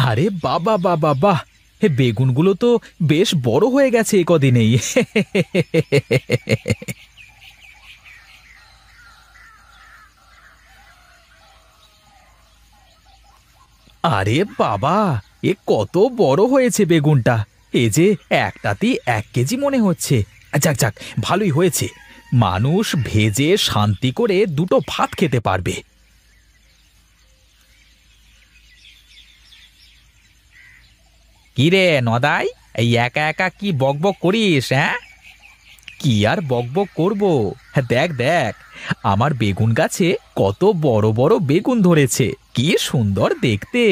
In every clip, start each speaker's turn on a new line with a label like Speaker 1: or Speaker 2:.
Speaker 1: আরে বাবা বাবা বাহ! হে বেগুনগুলো তো বেশ বড় হয়ে গেছে এ কদিনেই। আরে বাবা, এ কত বড় হয়েছে বেগুনটা! এ যে একটাতেই 1 কেজি মনে হচ্ছে। যাক যাক, ভালোই হয়েছে। মানুষ ভেজে শান্তি করে দুটো ভাত খেতে পারবে। কি রে নদাই, এই একা একা কি বকবক করিস? হ্যাঁ, কি আর বকবক করব? হ্যাঁ, দেখ দেখ, আমার বেগুন গাছে কত বড় বড় বেগুন ধরেছে, কি সুন্দর দেখতে।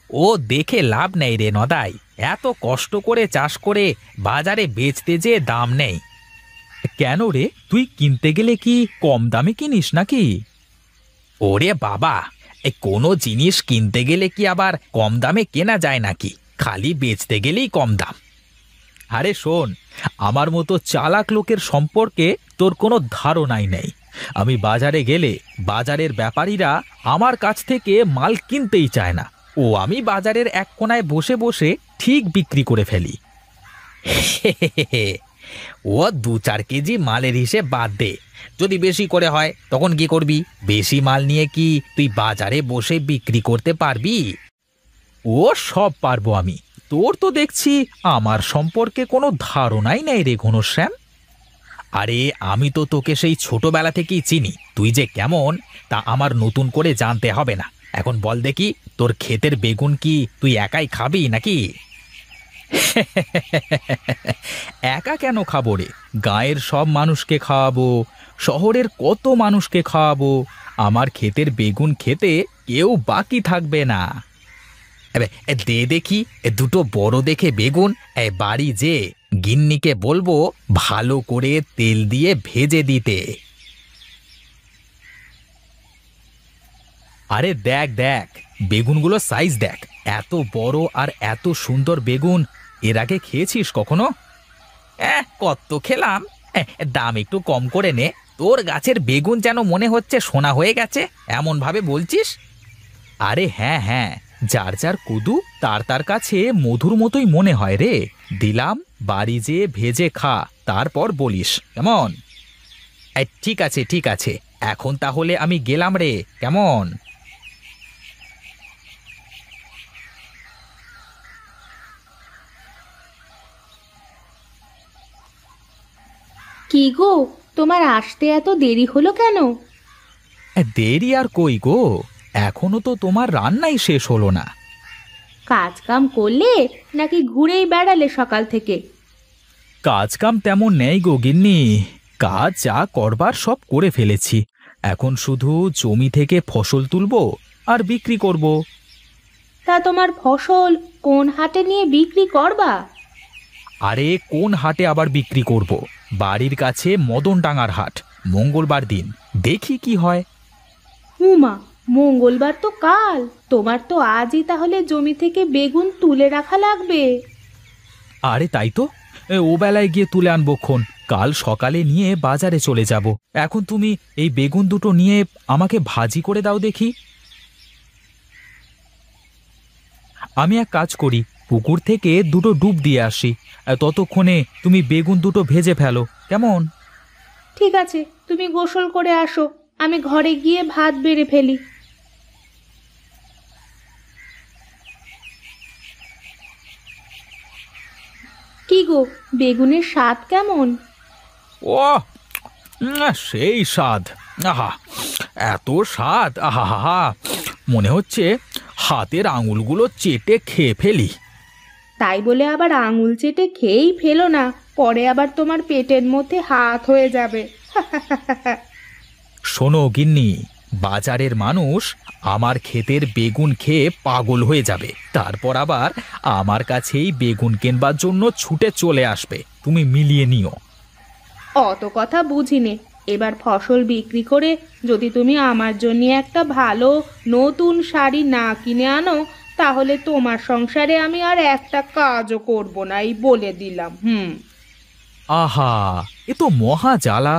Speaker 1: ও দেখে লাভ নেই রে নদাই, এত কষ্ট করে চাষ করে বাজারে বেচতে যে দাম নেই। কেন রে, তুই কিনতে গেলে কি কম দামে কিনিস নাকি? ওরে বাবা, এই কোনো জিনিস কিনতে গেলে কি আবার কম দামে কেনা যায় নাকি? খালি বেচতে গেলেই কম দাম। আরে শোন, আমার মতো চালাক লোকের সম্পর্কে তোর কোনো ধারণাই নেই। আমি বাজারে গেলে বাজারের ব্যাপারীরা আমার কাছ থেকে মাল কিনতেই চায় না। আমি বাজারের এক কোনায় বসে বসে ঠিক বিক্রি করে ফেলি। ও 2-4 কেজি মালের হিসেব বাদ দে। যদি বেশি করে হয় তখন কি করবি? বেশি মাল নিয়ে কি তুই বাজারে বসে বিক্রি করতে পারবি? ও সব পারবো আমি। তোর তো দেখছি আমার সম্পর্কে কোনো ধারণাই নেই রে ঘনশ্যাম। আরে আমি তো তোকে সেই ছোটবেলা থেকেই চিনি, তুই যে কেমন তা আমার নতুন করে জানতে হবে না। এখন বল দেখি, তোর ক্ষেতের বেগুন কি তুই একাই খাবি নাকি? একা কেন খাবো রে? গাঁয়ের সব মানুষকে খাওয়াবো, শহরের কত মানুষকে খাওয়াবো। আমার ক্ষেতের বেগুন খেতে কেউ বাকি থাকবে না। দে দেখি দুটো বড় দেখে বেগুন। বাড়ি যে গিন্নিকে বলবো ভালো করে তেল দিয়ে ভেজে দিতে। আরে দেখ দেখ, বেগুনগুলো সাইজ দেখ, এত বড় আর এত সুন্দর বেগুন এর আগে খেয়েছিস কখনো? কত খেলাম। দাম একটু কম করে নে। তোর গাছের বেগুন যেন মনে হচ্ছে সোনা হয়ে গেছে, এমন ভাবে বলছিস। আরে হ্যাঁ হ্যাঁ, যার যার কদু তার তার কাছে মধুর মতোই মনে হয় রে। দিলাম, বাড়ি যেয়ে ভেজে খা, তারপর বলিস কেমন। ঠিক আছে ঠিক আছে, এখন তাহলে আমি গেলাম রে, কেমন?
Speaker 2: কি গো, তোমার আসতে এত দেরি হলো কেন?
Speaker 1: দেরি আর কই গো, এখনো তো তোমার রান্নাই শেষ হলো না।
Speaker 2: কাজ কাম করলে নাকি ঘুরেই বেড়ালে সকাল থেকে?
Speaker 1: কাজ কাম তেমন নেই গো গিন্নি, কাজ যা করবার সব করে ফেলেছি। এখন শুধু জমি থেকে ফসল তুলবো আর বিক্রি করব।
Speaker 2: তা তোমার ফসল কোন হাটে নিয়ে বিক্রি করবা?
Speaker 1: আরে কোন হাটে আবার বিক্রি করব? বাড়ির কাছে মদনডাঙ্গার হাট, মঙ্গলবার দিন, দেখি কি হয়।
Speaker 2: হুমা, মঙ্গলবার তো কাল। তোমার তো আজই তাহলে জমি থেকে বেগুন তুলে রাখা লাগবে।
Speaker 1: আরে তাই তো, ও বেলায় গিয়ে তুলে আনবক্ষণ, কাল সকালে নিয়ে বাজারে চলে যাব। এখন তুমি এই বেগুন দুটো নিয়ে আমাকে ভাজি করে দাও দেখি। আমি এক কাজ করি, পুকুর থেকে দুটো ডুব দিয়ে আসি, ততক্ষণে তুমি বেগুন দুটো ভেজে ফেলো, কেমন?
Speaker 2: ঠিক আছে, তুমি গোসল করে আসো, আমি ঘরে গিয়ে ভাত বেড়ে ফেলি। কি গো, বেগুনের স্বাদ কেমন?
Speaker 1: ও সেই স্বাদ! আহা, এত স্বাদ! আহা হা হা, মনে হচ্ছে হাতের আঙুলগুলো চেটে খেয়ে ফেলি।
Speaker 2: তাই বলে আবার আঙুল চেটে খেয়েই ফেলো না, পরে আবার তোমার পেটের মধ্যে হাত হয়ে যাবে।
Speaker 1: শোনো গিন্নি, বাজারের মানুষ আমার ক্ষেতের বেগুন খেয়ে পাগল হয়ে যাবে, তারপর আবার আমার কাছেই বেগুন কেনবার জন্য ছুটে চলে আসবে। তুমি মিলিয়ে নিও।
Speaker 2: অত কথা বুঝিনে। এবার ফসল বিক্রি করে যদি তুমি আমার জন্য একটা ভালো নতুন শাড়ি না কিনে আনো, তাহলে তোমার সংসারে আমি আর একটা কাজও করব না, এই বলে দিলাম।
Speaker 1: আহা, এ তো মহা জ্বালা!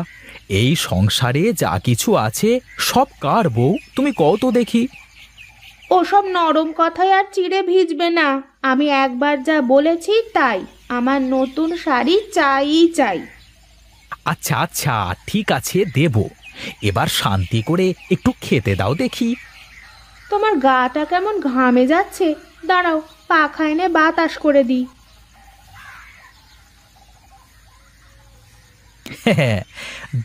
Speaker 1: এই সংসারে যা কিছু আছে সব কার বউ, তুমি কও তো দেখি।
Speaker 2: ওসব নরম কথায় আর চিড়ে ভিজবে না। আমি একবার যা বলেছি তাই, আমার নতুন শাড়ি চাই চাই।
Speaker 1: আচ্ছা আচ্ছা, ঠিক আছে দেব। এবার শান্তি করে একটু খেতে দাও দেখি।
Speaker 2: তোমার গাটা কেমন ঘামে যাচ্ছে, দাঁড়াও পাখা এনে বাতাস করে দিই।
Speaker 1: হ্যাঁ,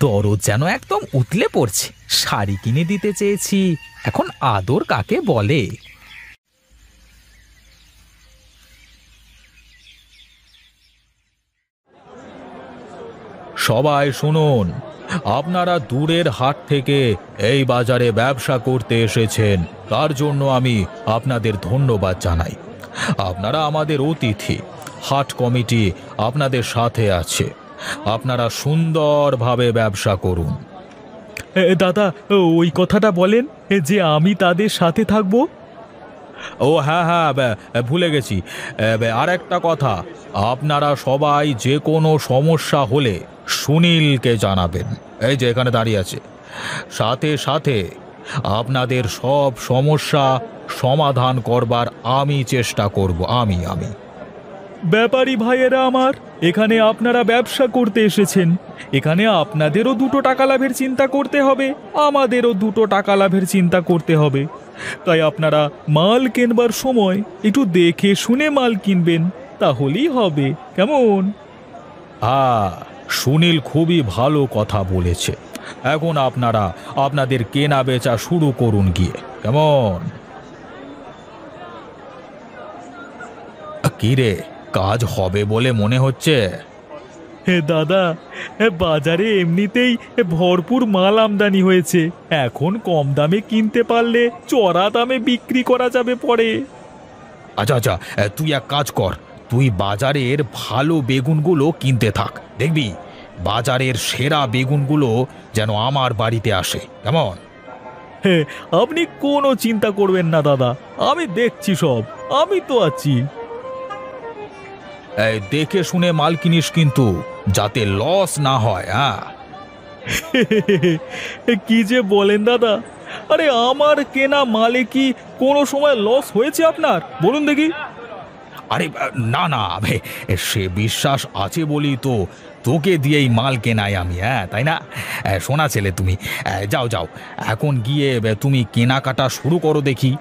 Speaker 1: দরদ যেন একদম উতলে পড়ছে। শাড়ি কিনে দিতে চেয়েছি, এখন আদর কাকে বলে। সবাই শুনুন, আপনারা দূরের হাট থেকে এই বাজারে ব্যবসা করতে এসেছেন, তার জন্য আমি আপনাদের ধন্যবাদ জানাই। আপনারা আমাদের অতিথি, হাট কমিটি আপনাদের সাথে আছে। আপনারা সুন্দরভাবে ব্যবসা করুন। দাদা, ওই কথাটা বলেন যে আমি তাদের সাথে থাকব। ও হ্যাঁ হ্যাঁ, ভুলে গেছি। আর একটা কথা, আপনারা সবাই যে কোনো সমস্যা হলে সুনীলকে জানাবেন। এই যে এখানে দাঁড়িয়ে আছে। সাথে সাথে আপনাদের সব সমস্যা সমাধান করবার আমি চেষ্টা করব। আমি ব্যাপারী ভাইয়েরা আমার, এখানে আপনারা ব্যবসা করতে এসেছেন, এখানে আপনাদেরও 2 টাকা লাভের চিন্তা করতে হবে, আমাদেরও 2 টাকা লাভের চিন্তা করতে হবে। তাই আপনারা মাল কেনবার সময় একটু দেখে শুনে মাল কিনবেন, তাহলেই হবে। কেমন? সুনীল খুবই ভালো কথা বলেছে। এখন আপনারা আপনাদের কেনা বেচা শুরু করুন গিয়ে। কেমন? কি রে, কাজ হবে বলে মনে হচ্ছে? হে দাদা, বাজারে এমনিতেই ভরপুর মাল আমদানি হয়েছে, এখন কম দামে কিনতে পারলে চড়া দামে বিক্রি করা যাবে পরে। আচ্ছা আচ্ছা, তুই এক কাজ কর, তুই বাজারের ভালো বেগুনগুলো কিনতে থাক। দেখবি বাজারের সেরা বেগুনগুলো যেন আমার বাড়িতে আসে। কেমন? হ্যাঁ, আপনি কোনো চিন্তা করবেন না দাদা, আমি দেখছি সব, আমি তো আছি। দেখে শুনে মাল কিনিস কিন্তু, যাতে লস না হয়। কি যে বলেন দাদা, আরে আমার কেনা মালে কি কোনো সময় লস হয়েছে আপনার? বলুন দেখি। আরে না না, সে বিশ্বাস আছে বলি তো তোকে দিয়েই মাল কেনাই আমি। তাই না? সোনা ছেলে তুমি, যাও যাও, এখন গিয়ে তুমি কেনাকাটা শুরু করো দেখি।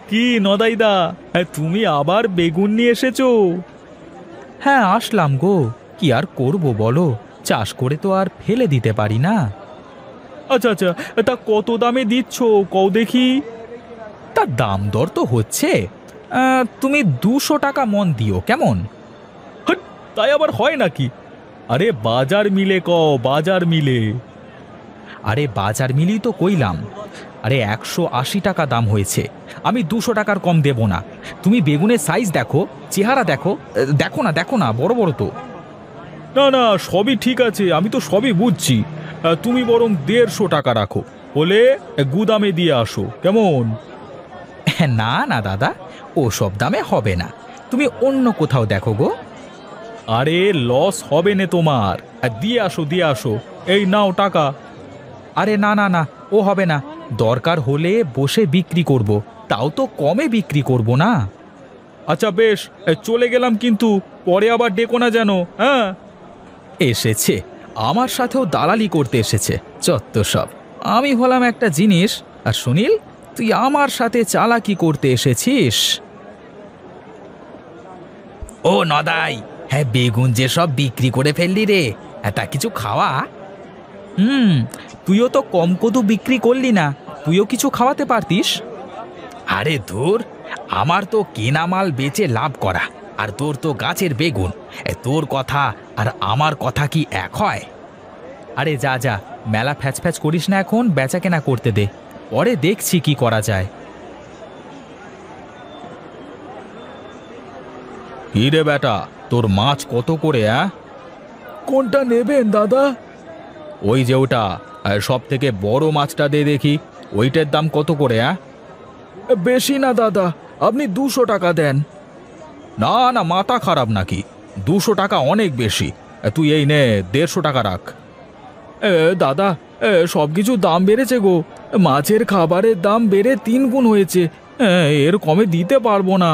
Speaker 1: কি নদাইদা, তুমি আবার বেগুন নিয়ে এসেছো? হ্যাঁ, আসলাম গো। কি আর করব বলো, চাষ করে তো আর ফেলে দিতে পারি না। আচ্ছা আচ্ছা, তা কত দামে দিচ্ছ কও দেখি। তার দাম দর তো হচ্ছে, তুমি 200 টাকা মন দিও। কেমন? তাই আবার হয় নাকি? আরে বাজার মিলে কও, বাজার মিলে। আরে বাজার মিলেই তো কইলাম। আরে 180 টাকা দাম হয়েছে, আমি 200 টাকার কম দেব না। তুমি বেগুনের সাইজ দেখো, চেহারা দেখো, দেখো না বড় বড় তো। না না, সবই ঠিক আছে, আমি তো সবই বুঝছি। তুমি বরং 150 টাকা রাখো, বলে গুদামে দিয়ে আসো। কেমন? না না দাদা, ও সব দামে হবে না, তুমি অন্য কোথাও দেখো গো। আরে লস হবে না তোমার, দিয়ে আসো। এই নাও টাকা। আরে না না না, ও হবে না, দরকার হলে বসে বিক্রি করব, তাও তো কমে বিক্রি করব না। আচ্ছা বেশ, চলে গেলাম কিন্তু, পরে আবার ডেকো না যেন। হ্যাঁ, এসেছে আমার সাথেও দালালি করতে এসেছে, চত্ব সব। আমি হলাম একটা জিনিস, আর সুনীল তুই আমার সাথে চালাকি করতে এসেছিস। ও নদাই, হ্যাঁ বেগুন যে সব বিক্রি করে ফেললি রে, তা কিছু খাওয়া। তুইও তো কম কদু বিক্রি করলি না, তুইও কিছু খাওয়াতে পারতিস। আরে ধুর, আমার তো কেনা মাল বেচে লাভ করা, আর তোর তো গাছের বেগুন। তোর কথা আর আমার কথা কি এক হয়? আরে যা যা, মেলা ফ্যাচ ফ্যাচ করিস না, এখন বেচা কেনা করতে দে, পরে দেখছি কি করা যায়। কি রে বেটা, তোর মাছ কত করে? কোনটা নেবেন দাদা? ওই যে ওটা, সব থেকে বড় মাছটা দে দেখি, ওইটার দাম কত করে? বেশি না দাদা, আপনি 200 টাকা দেন। না না, মাথা খারাপ নাকি? 200 টাকা অনেক বেশি, তুই এই নে 150 টাকা রাখ। দাদা, সব কিছু দাম বেড়েছে গো। মাছের খাবারের দাম বেড়ে 3 গুণ হয়েছে। এর কমে দিতে পারবো না।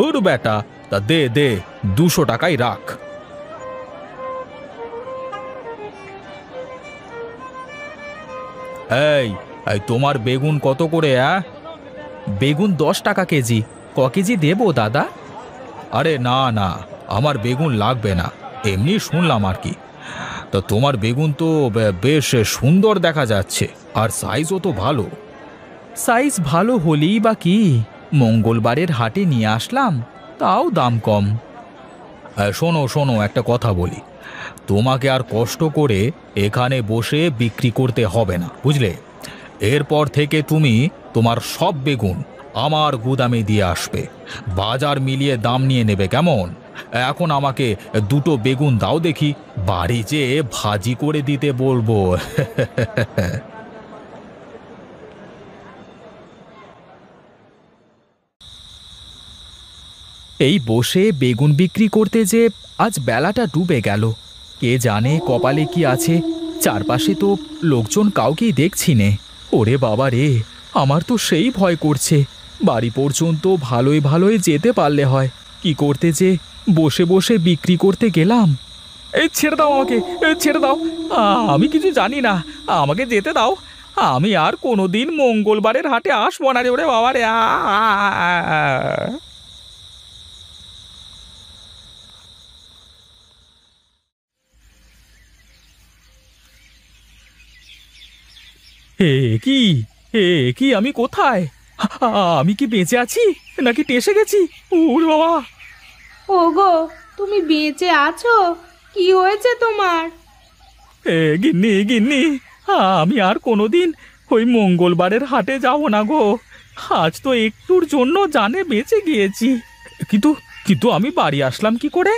Speaker 1: ওর বেটা, তা দে দে, 200 টাকাই রাখ। এই এই তোমার বেগুন কত করে? বেগুন 10 টাকা কেজি। ক কেজি দেবো দাদা? আরে না না, আমার বেগুন লাগবে না, এমনি শুনলাম আর কি। তা তোমার বেগুন তো বেশ সুন্দর দেখা যাচ্ছে, আর সাইজও তো ভালো। সাইজ ভালো হলেই বা কি, মঙ্গলবারের হাটে নিয়ে আসলাম, তাও দাম কম। শোনো শোনো, একটা কথা বলি, তোমাকে আর কষ্ট করে এখানে বসে বিক্রি করতে হবে না, বুঝলে? এরপর থেকে তুমি তোমার সব বেগুন আমার গুদামে দিয়ে আসবে, বাজার মিলিয়ে দাম নিয়ে নেবে, কেমন? এখন আমাকে 2টো বেগুন দাও দেখি, বাড়ি যেয়ে ভাজি করে দিতে বলবো। এই বসে বেগুন বিক্রি করতে যে আজ বেলাটা ডুবে গেল। কে জানে কপালে কি আছে, চারপাশে তো লোকজন কাউকেই দেখছি নে। ওরে বাবা রে, আমার তো সেই ভয় করছে। বাড়ি পর্যন্ত ভালোই ভালোই যেতে পারলে হয়, কি করতে যে বসে বসে বিক্রি করতে গেলাম। এই ছেড়ে দাও আমাকে, ছেড়ে দাও, আমি কিছু জানি না, আমাকে যেতে দাও। আমি আর কোনোদিন মঙ্গলবারের হাটে আসবো না রে, ওরে বাবা রে। হে কি, হে কি, আমি কোথায়? আমি কি বেঁচে আছি নাকি টেসে গেছি? ওরে বাবা!
Speaker 2: ওগো, তুমি বেঁচে আছো? কি হয়েছে তোমার?
Speaker 1: গিন্নি গিন্নি, আমি আর কোনোদিন ওই মঙ্গলবারের হাটে যাব না গো। আজ তো একটুর জন্য জানে বেঁচে গিয়েছি, কিন্তু কিন্তু আমি বাড়ি আসলাম কি করে?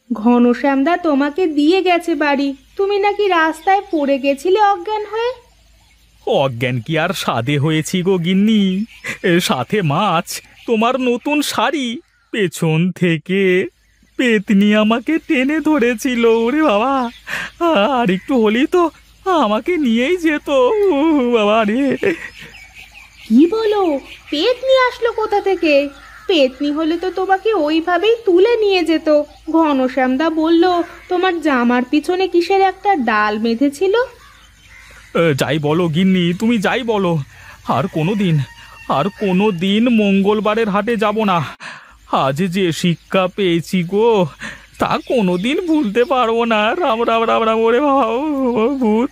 Speaker 2: ঘনশ্যামদা তোমাকে দিয়ে গেছে বাড়ি। তুমি নাকি রাস্তায় পড়ে গেছিলে অজ্ঞান হয়ে।
Speaker 1: অজ্ঞান কি আর সাধে হয়েছি গো গিন্নি, সাথে মাছ, তোমার নতুন শাড়ি, পেছন থেকে পেতনি আমাকে টেনে ধরেছিল। ওরে বাবা, আর একটু হলেই তো আমাকে নিয়েই যেত। বাবা রে!
Speaker 2: কি বলো? পেতনি আসলো কোথা থেকে? পেতনি হলে তো তোমাকে ওইভাবেই তুলে নিয়ে যেত। ঘনশ্যামদা বলল তোমার জামার পিছনে কিসের একটা ডাল বেঁধেছিল।
Speaker 1: যাই বলো গিন্নি, তুমি যাই বলো, আর কোনো দিন মঙ্গলবারের হাটে যাব না। আজ যে শিক্ষা পেয়েছি গো, তা কোনো দিন ভুলতে পারবো না। রাম রাম রাম রাম, ওরে বাবা, ভূত!